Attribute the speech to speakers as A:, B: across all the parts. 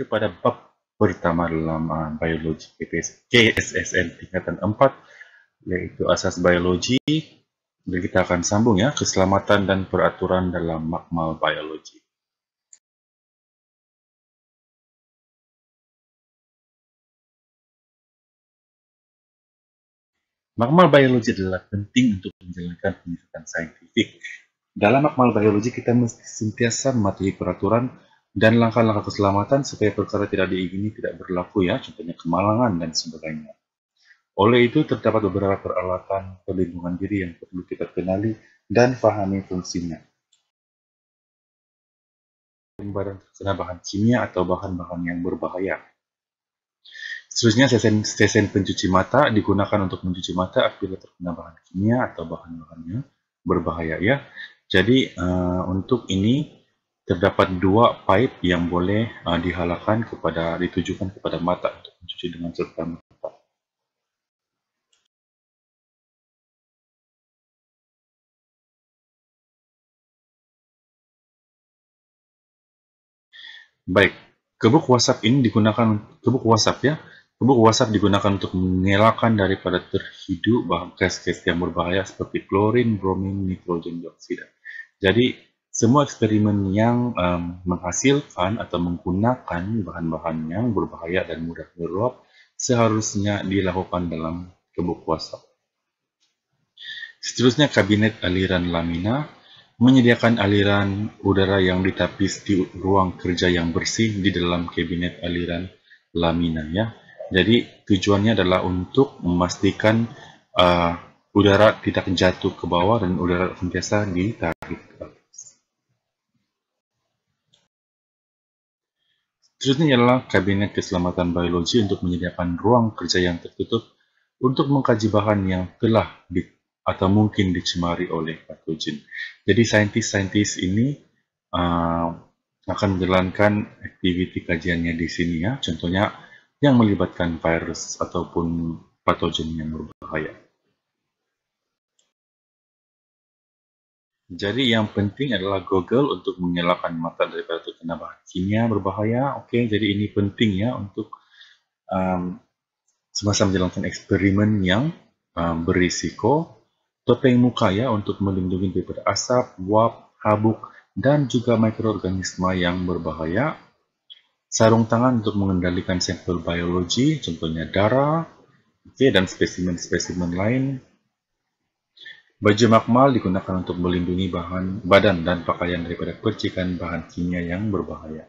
A: pada bab pertama dalam biologi KSSN tingkatan 4, yaitu asas biologi. Dan kita akan sambung ya, keselamatan dan peraturan dalam makmal biologi. Makmal biologi adalah penting untuk menjalankan pendidikan saintifik. Dalam makmal biologi kita mesti sentiasa mematuhi peraturan dan langkah-langkah keselamatan supaya perkara tidak diingini tidak berlaku ya, contohnya kemalangan dan sebagainya. Oleh itu, terdapat beberapa peralatan perlindungan diri yang perlu kita kenali dan pahami fungsinya. Barang terkena bahan kimia atau bahan-bahan yang berbahaya. Seterusnya, stesen pencuci mata digunakan untuk mencuci mata apabila terkena bahan kimia atau bahan-bahan yang berbahaya ya. Jadi untuk ini terdapat dua pipe yang boleh ditujukan kepada mata untuk mencuci dengan serta merta. Baik, kebuk wasap digunakan untuk mengelakkan daripada terhidup bahan gas-gas yang berbahaya seperti klorin, bromin, nitrogen dioksida. Jadi semua eksperimen yang menghasilkan atau menggunakan bahan-bahan yang berbahaya dan mudah meluap seharusnya dilakukan dalam kebuk wasap. Seterusnya, kabinet aliran lamina menyediakan aliran udara yang ditapis di ruang kerja yang bersih di dalam kabinet aliran lamina ya. Jadi tujuannya adalah untuk memastikan udara tidak jatuh ke bawah dan udara sentiasa ditarik ke atas. Seterusnya adalah kabinet keselamatan biologi untuk menyediakan ruang kerja yang tertutup untuk mengkaji bahan yang telah atau mungkin dicemari oleh patogen. Jadi saintis-saintis ini akan menjalankan aktiviti kajiannya di sini ya. Contohnya yang melibatkan virus ataupun patogen yang berbahaya. Jadi yang penting adalah Google untuk mengelakkan mata daripada terkena bahan kimia berbahaya. Oke, jadi ini penting ya untuk semasa menjalankan eksperimen yang berisiko. Topeng muka ya untuk melindungi daripada asap, uap, habuk, dan juga mikroorganisme yang berbahaya. Sarung tangan untuk mengendalikan sampel biologi, contohnya darah, dan spesimen-spesimen lain. Baju makmal digunakan untuk melindungi badan dan pakaian daripada percikan bahan kimia yang berbahaya.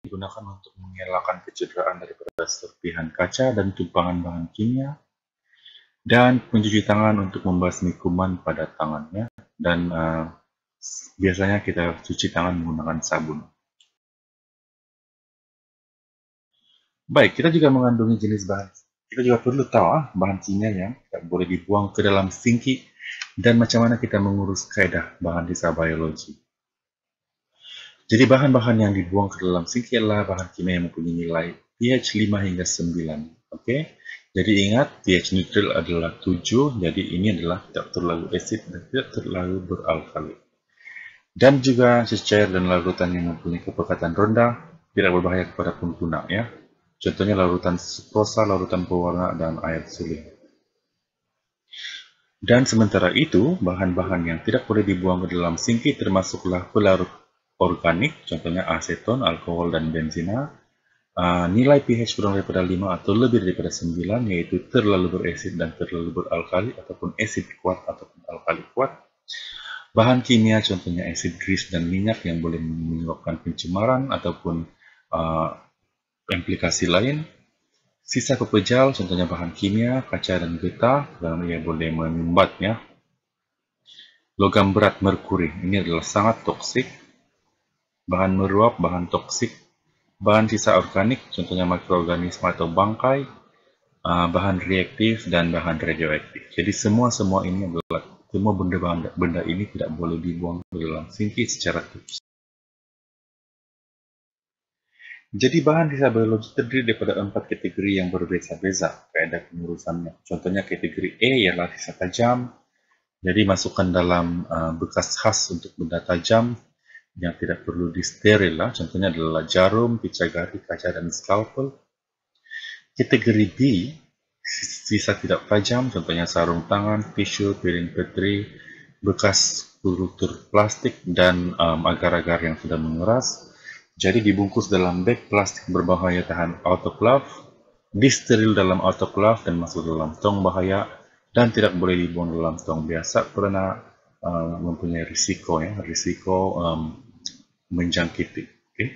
A: Digunakan untuk mengelakkan kecederaan daripada serpihan kaca dan tumpangan bahan kimia. Dan pencuci tangan untuk membasmi kuman pada tangannya, dan biasanya kita cuci tangan menggunakan sabun. Baik, kita juga mengandungi jenis bahan. Kita juga perlu tahu bahan kimia yang tidak boleh dibuang ke dalam sinki dan macam mana kita mengurus kaedah bahan sisa biologi. Jadi bahan-bahan yang dibuang ke dalam sinki adalah bahan kimia yang mempunyai nilai pH 5 hingga 9. Oke. Jadi ingat, pH neutral adalah 7, jadi ini adalah tidak terlalu asid dan tidak terlalu beralkali. Dan juga cecair dan larutan yang mempunyai kepekatan rendah, tidak berbahaya kepada pengguna ya. Contohnya larutan sukrosa, larutan pewarna, dan air suling. Dan sementara itu, bahan-bahan yang tidak boleh dibuang ke dalam sinki termasuklah pelarut organik, contohnya aseton, alkohol, dan benzina. Nilai pH kurang daripada 5 atau lebih daripada 9, yaitu terlalu berasid dan terlalu beralkali, ataupun asid kuat ataupun alkali kuat. Bahan kimia contohnya asid grease dan minyak yang boleh menyebabkan pencemaran ataupun implikasi lain. Sisa pepejal contohnya bahan kimia, kaca dan getah, karena ia boleh menyumbat ya. Logam berat merkuri, ini adalah sangat toksik. Bahan meruap, bahan toksik. Bahan sisa organik, contohnya mikroorganisme atau bangkai, bahan reaktif, dan bahan radioaktif. Jadi semua benda ini tidak boleh dibuang ke dalam sinki secara terus. Jadi bahan sisa biologi terdiri daripada 4 kategori yang berbeza-beza kaedah pengurusannya. Contohnya kategori E ialah sisa tajam, jadi masukkan dalam bekas khas untuk benda tajam. yang tidak perlu disteril lah. Contohnya adalah jarum, picagari, kaca, dan scalpel. Kategori B, sisa tidak tajam, contohnya sarung tangan, tisu, piring petri, bekas kultur plastik, dan agar-agar yang sudah mengeras. Jadi dibungkus dalam bag plastik berbahaya tahan autoclave, disteril dalam autoclave dan masuk dalam tong bahaya, dan tidak boleh dibuang dalam tong biasa karena mempunyai risiko menjangkiti. Okay.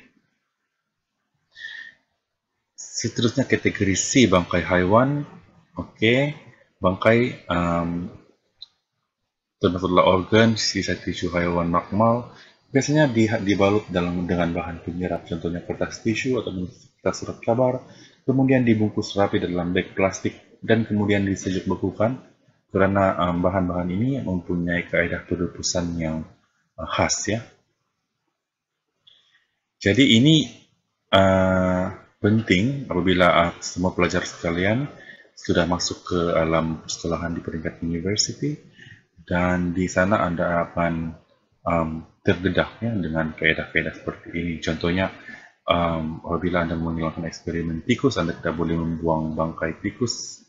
A: Seterusnya kategori C, bangkai haiwan. Oke, bangkai termasuklah organ, sisa tisu haiwan makmal. Biasanya dibalut dengan bahan penyerap, contohnya kertas tisu atau kertas surat kabar, kemudian dibungkus rapi dalam bag plastik dan kemudian disejuk bekukan karena bahan-bahan ini mempunyai kaedah perebusan yang khas ya. Jadi ini penting apabila semua pelajar sekalian sudah masuk ke alam persekolahan di peringkat university dan di sana Anda akan terdedah ya, dengan kaedah-kaedah seperti ini. Contohnya apabila Anda menjalankan eksperimen tikus, Anda tidak boleh membuang bangkai tikus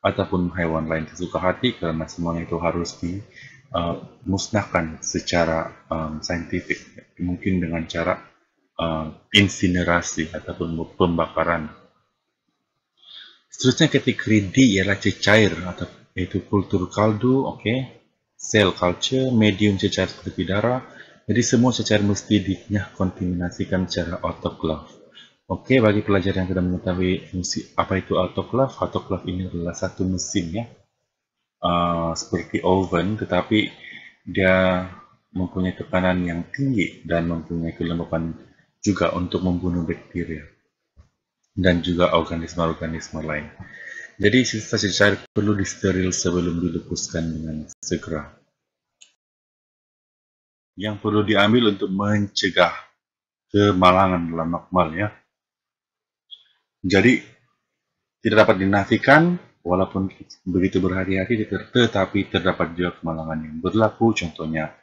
A: ataupun hewan lain sesuka hati karena semuanya itu harus dimusnahkan secara saintifik, mungkin dengan cara insinerasi ataupun pembakaran. Seterusnya kategori D ialah cecair atau yaitu kultur kaldu, cell culture, medium cecair seperti darah. Jadi semua cecair mesti dikontaminasikan secara autoclave. Bagi pelajar yang tidak mengetahui fungsi apa itu autoclave, autoclave ini adalah satu mesin ya, seperti oven, tetapi dia mempunyai tekanan yang tinggi dan mempunyai kelembapan juga untuk membunuh bakteria dan juga organisme-organisme lain. Jadi sisa cecair perlu disteril sebelum dilepaskan dengan segera. Yang perlu diambil untuk mencegah kemalangan dalam makmal ya. Jadi tidak dapat dinafikan walaupun begitu berhari-hari, tetapi terdapat juga kemalangan yang berlaku. Contohnya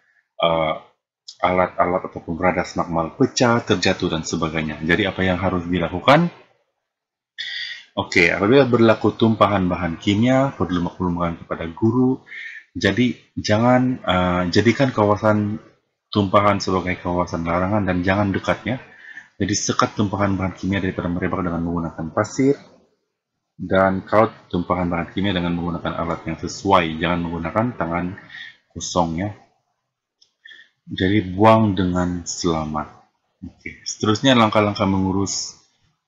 A: alat-alat ataupun beradas makmal pecah, terjatuh, dan sebagainya. Jadi apa yang harus dilakukan? Apabila berlaku tumpahan bahan kimia, perlu maklumkan kepada guru. Jadi jangan jadikan kawasan tumpahan sebagai kawasan larangan dan jangan dekatnya. Jadi sekat tumpahan bahan kimia daripada merebak dengan menggunakan pasir dan kaut tumpahan bahan kimia dengan menggunakan alat yang sesuai. Jangan menggunakan tangan kosong ya. Jadi buang dengan selamat. Seterusnya langkah-langkah mengurus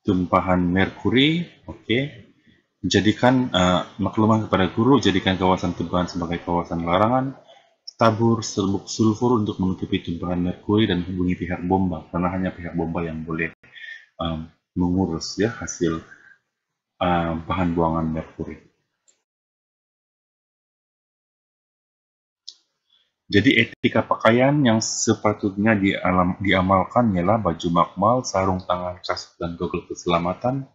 A: tumpahan merkuri. Jadikan makluman kepada guru, jadikan kawasan tumpahan sebagai kawasan larangan. Tabur serbuk sulfur untuk menutupi tumpahan merkuri dan hubungi pihak bomba karena hanya pihak bomba yang boleh mengurus ya hasil bahan buangan merkuri. Jadi etika pakaian yang sepatutnya diamalkan ialah baju makmal, sarung tangan, kasut, dan goggle keselamatan.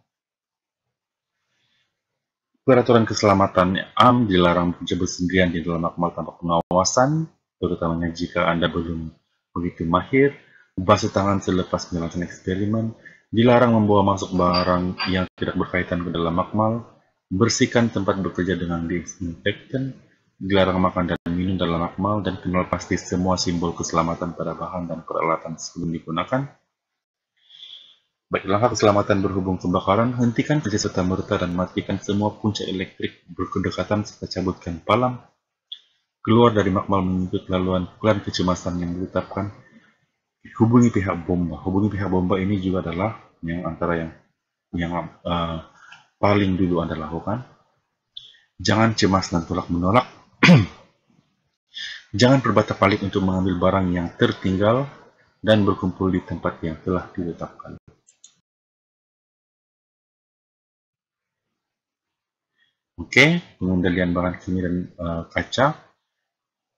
A: Peraturan keselamatan am dilarang bekerja bersendirian di dalam makmal tanpa pengawasan, terutamanya jika Anda belum begitu mahir. Basuh tangan selepas menjalankan eksperimen. Dilarang membawa masuk barang yang tidak berkaitan ke dalam makmal. Bersihkan tempat bekerja dengan disinfektan. Dilarang makan dan minum dalam makmal dan kenal pasti semua simbol keselamatan pada bahan dan peralatan sebelum digunakan. Baik, langkah keselamatan berhubung kebakaran, hentikan kerja serta-merta dan matikan semua punca elektrik berdekatan serta cabutkan palang. Keluar dari makmal mengikut laluan iklan kecemasan yang ditetapkan. Hubungi pihak bomba. Hubungi pihak bomba ini juga adalah antara yang paling dulu Anda lakukan. Jangan cemas dan tolak-menolak. Jangan berbata balik untuk mengambil barang yang tertinggal dan berkumpul di tempat yang telah ditetapkan. Pengendalian bahan kimia dan kaca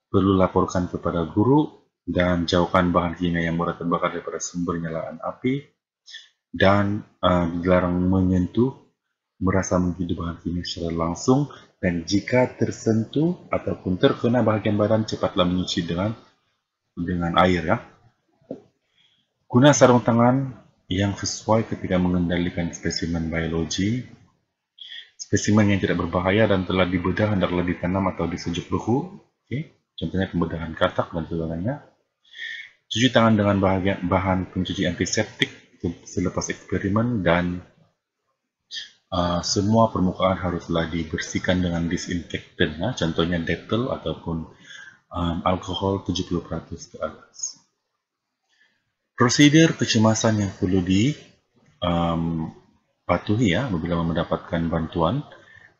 A: perlu laporkan kepada guru dan jauhkan bahan kimia yang mudah terbakar daripada sumber nyalaan api dan dilarang menyentuh, merasa menghidup bahan kimia secara langsung, dan jika tersentuh ataupun terkena bahagian badan cepatlah menyuci dengan air ya. Guna sarung tangan yang sesuai ketika mengendalikan spesimen biologi. Spesimen yang tidak berbahaya dan telah dibedah hendaklah ditanam atau disejuk suhu. Okay. Contohnya pembedahan katak dan sebagainya. Cuci tangan dengan bahan pencuci antiseptik selepas eksperimen, dan semua permukaan haruslah dibersihkan dengan disinfektan, contohnya Dettol ataupun alkohol 70% ke atas. Prosedur kecemasan yang perlu dipatuhi apabila mendapatkan bantuan.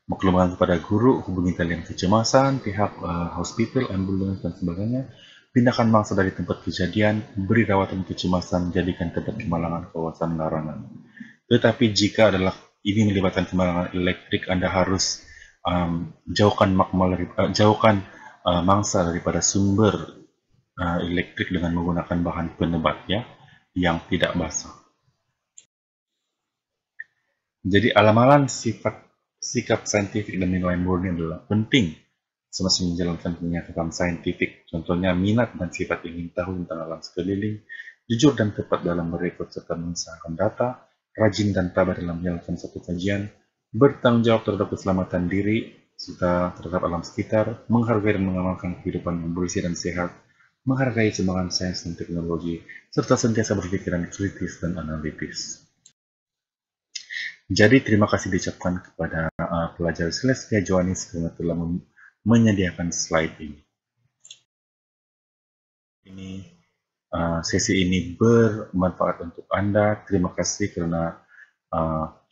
A: Makluman kepada guru, hubungi talian kecemasan, pihak hospital, ambulans dan sebagainya. Pindahkan mangsa dari tempat kejadian, beri rawatan kecemasan, jadikan tempat kemalangan kawasan larangan. Tetapi jika ini melibatkan kemalangan elektrik, Anda harus jauhkan mangsa daripada sumber elektrik dengan menggunakan bahan penebat yang tidak basah. Jadi amalan sikap saintifik dan nilai murni adalah penting semasa menjalankan pernyataan saintifik. Contohnya minat dan sifat ingin tahu tentang alam sekeliling, jujur dan tepat dalam merekod serta mengusahakan data, rajin dan tabah dalam menjalankan satu kajian, bertanggung jawab terhadap keselamatan diri serta terhadap alam sekitar, menghargai dan mengamalkan kehidupan yang bersih dan sehat, menghargai kembangan sains dan teknologi, serta sentiasa berpikiran kritis dan analitis. Jadi terima kasih diucapkan kepada pelajar Celestia Joanis karena telah menyediakan slide ini. Sesi ini bermanfaat untuk Anda. Terima kasih karena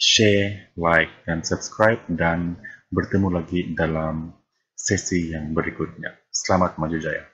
A: share, like, dan subscribe, dan bertemu lagi dalam sesi yang berikutnya. Selamat maju jaya.